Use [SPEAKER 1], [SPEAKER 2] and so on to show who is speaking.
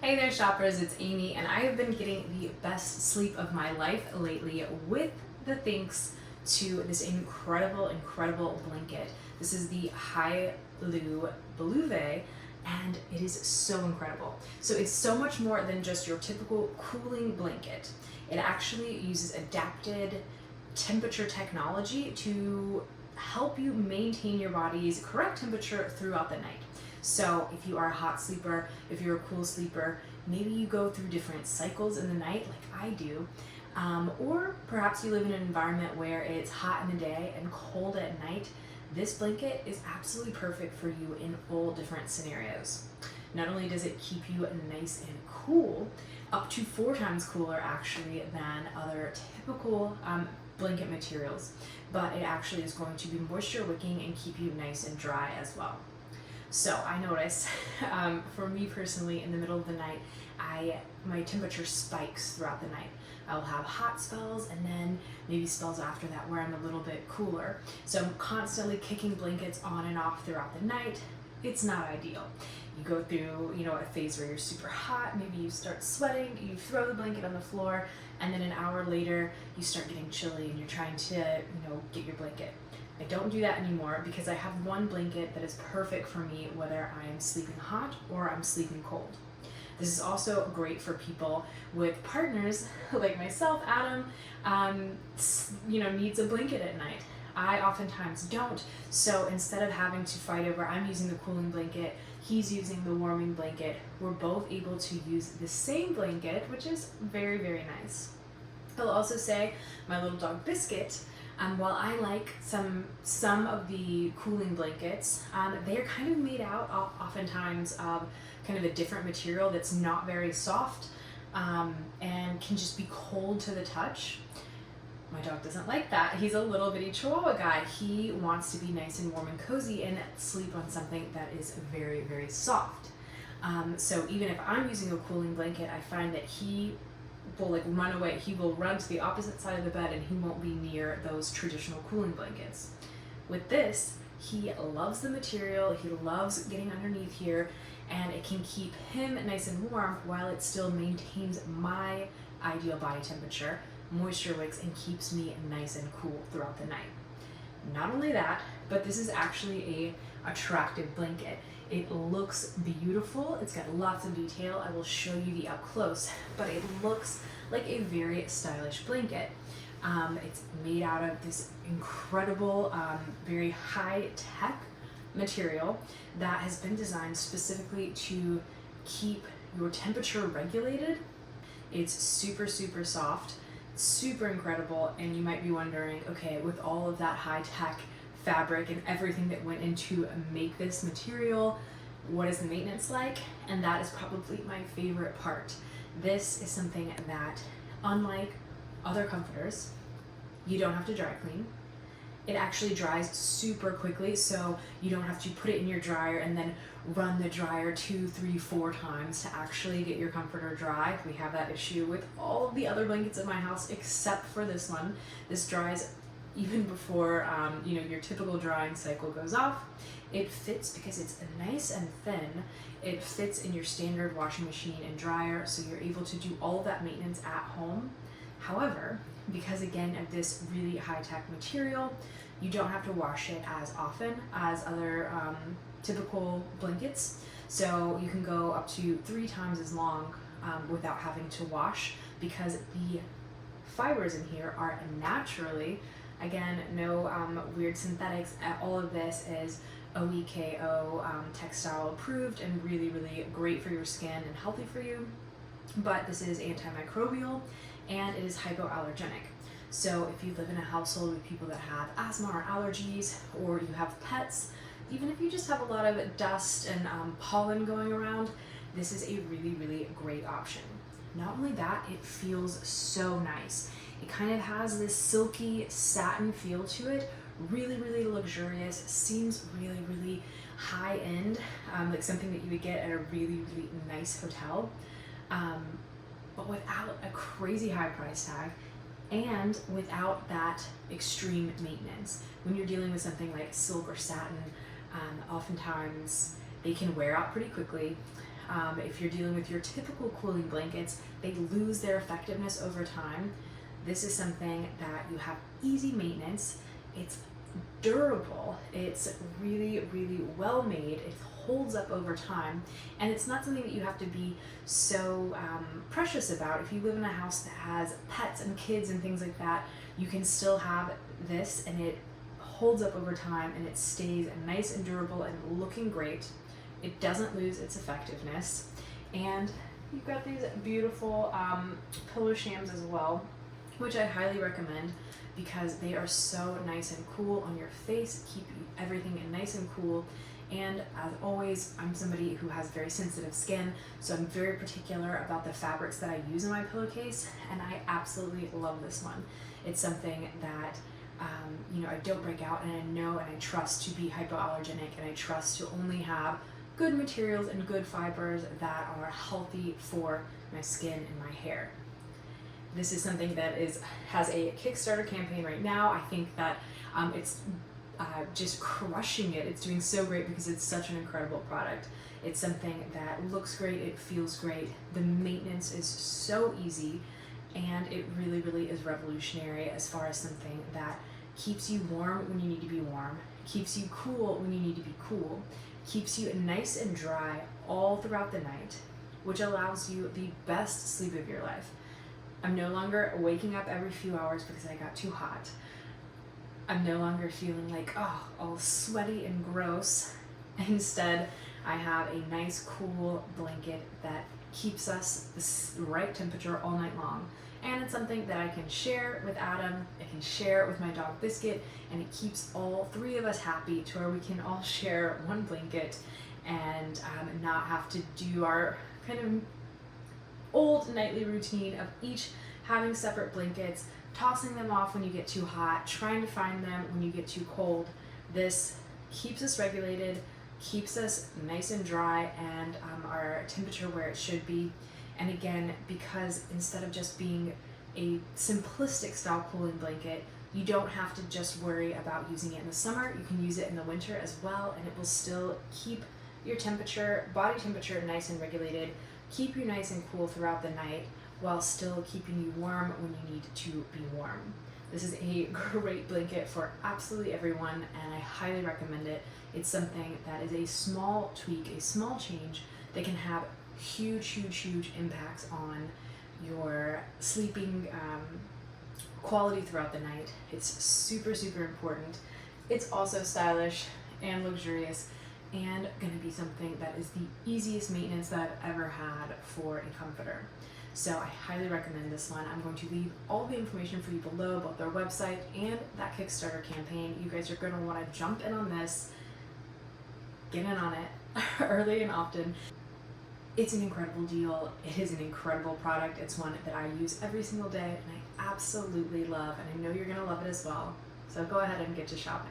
[SPEAKER 1] Hey there shoppers, it's Amy and I have been getting the best sleep of my life lately with the thanks to this incredible blanket. This is the HILU Bluvet and it is so incredible. So it's so much more than just your typical cooling blanket. It actually uses adapted temperature technology to help you maintain your body's correct temperature throughout the night. So if you are a hot sleeper, if you're a cool sleeper, maybe you go through different cycles in the night like I do, or perhaps you live in an environment where it's hot in the day and cold at night, this blanket is absolutely perfect for you in all different scenarios. Not only does it keep you nice and cool, up to 4 times cooler actually than other typical blanket materials, but it actually is going to be moisture wicking and keep you nice and dry as well. So I notice, for me personally, in the middle of the night, my temperature spikes throughout the night. I'll have hot spells and then maybe spells after that where I'm a little bit cooler. So I'm constantly kicking blankets on and off throughout the night. It's not ideal. You go through, a phase where you're super hot, maybe you start sweating, you throw the blanket on the floor, and then an hour later you start getting chilly and you're trying to, get your blanket. I don't do that anymore because I have one blanket that is perfect for me whether I am sleeping hot or I'm sleeping cold. This is also great for people with partners like myself. Adam, needs a blanket at night. I oftentimes don't. So instead of having to fight over, I'm using the cooling blanket, he's using the warming blanket, we're both able to use the same blanket, which is very nice. I'll also say my little dog Biscuit, while I like some of the cooling blankets, they are kind of made out oftentimes of kind of a different material that's not very soft and can just be cold to the touch. My dog doesn't like that. He's a little bitty Chihuahua guy. He wants to be nice and warm and cozy and sleep on something that is very soft. So even if I'm using a cooling blanket, I find that he will run away. He will run to the opposite side of the bed and he won't be near those traditional cooling blankets. With this, he loves the material, he loves getting underneath here, and it can keep him nice and warm while it still maintains my ideal body temperature, moisture wicks, and keeps me nice and cool throughout the night. Not only that, but this is actually a attractive blanket. It looks beautiful, it's got lots of detail. I will show you the up close, but it looks like a very stylish blanket. It's made out of this incredible, very high-tech material that has been designed specifically to keep your temperature regulated. It's super soft, super incredible, and you might be wondering, okay, with all of that high-tech fabric and everything that went into make this material, what is the maintenance like? And that is probably my favorite part. This is something that, unlike other comforters, you don't have to dry clean. It actually dries super quickly, so you don't have to put it in your dryer and then run the dryer 2, 3, 4 times to actually get your comforter dry. We have that issue with all of the other blankets in my house except for this one. This dries even before your typical drying cycle goes off. It fits because it's nice and thin. It fits in your standard washing machine and dryer, so you're able to do all of that maintenance at home. However, because again of this really high-tech material, you don't have to wash it as often as other typical blankets. So you can go up to 3 times as long without having to wash, because the fibers in here are naturally, again, no weird synthetics. All of this is OEKO textile approved and really great for your skin and healthy for you. But this is antimicrobial and it is hypoallergenic. So if you live in a household with people that have asthma or allergies, or you have pets, even if you just have a lot of dust and pollen going around, this is a really great option. Not only that, it feels so nice. It kind of has this silky satin feel to it, really luxurious, seems really high end, like something that you would get at a really nice hotel, but without a crazy high price tag and without that extreme maintenance. When you're dealing with something like silk or satin, oftentimes they can wear out pretty quickly. If you're dealing with your typical cooling blankets, they lose their effectiveness over time. This is something that you have easy maintenance. It's durable. It's really, really well made. It holds up over time, and it's not something that you have to be so precious about. If you live in a house that has pets and kids and things like that, you can still have this, and it holds up over time, and it stays nice and durable and looking great. It doesn't lose its effectiveness, and you've got these beautiful pillow shams as well, which I highly recommend because they are so nice and cool on your face, keep everything nice and cool. And as always, I'm somebody who has very sensitive skin, so I'm very particular about the fabrics that I use in my pillowcase, and I absolutely love this one. It's something that I don't break out, and I know and I trust to be hypoallergenic, and I trust to only have good materials and good fibers that are healthy for my skin and my hair. This is something that has a Kickstarter campaign right now. I think that it's just crushing it. It's doing so great because it's such an incredible product. It's something that looks great, it feels great, the maintenance is so easy, and it really, really is revolutionary as far as something that keeps you warm when you need to be warm, keeps you cool when you need to be cool, keeps you nice and dry all throughout the night, which allows you the best sleep of your life. I'm no longer waking up every few hours because I got too hot. I'm no longer feeling like, all sweaty and gross. Instead, I have a nice, cool blanket that keeps us the right temperature all night long. And it's something that I can share with Adam, I can share with my dog Biscuit, and it keeps all three of us happy to where we can all share one blanket and not have to do our kind of old nightly routine of each having separate blankets, tossing them off when you get too hot, trying to find them when you get too cold. This keeps us regulated, keeps us nice and dry, and our temperature where it should be. And again, because instead of just being a simplistic style cooling blanket, you don't have to just worry about using it in the summer. You can use it in the winter as well, and it will still keep your temperature, body temperature, nice and regulated, keep you nice and cool throughout the night, while still keeping you warm when you need to be warm. This is a great blanket for absolutely everyone, and I highly recommend it. It's something that is a small tweak, a small change that can have huge, huge, huge impacts on your sleeping quality throughout the night. It's super, super important. It's also stylish and luxurious, and going to be something that is the easiest maintenance that I've ever had for a comforter. So I highly recommend this one. I'm going to leave all the information for you below, both their website and that Kickstarter campaign. You guys are going to want to jump in on this, get in on it early and often. It's an incredible deal. It is an incredible product. It's one that I use every single day, and I absolutely love, and I know you're going to love it as well. So go ahead and get to shopping.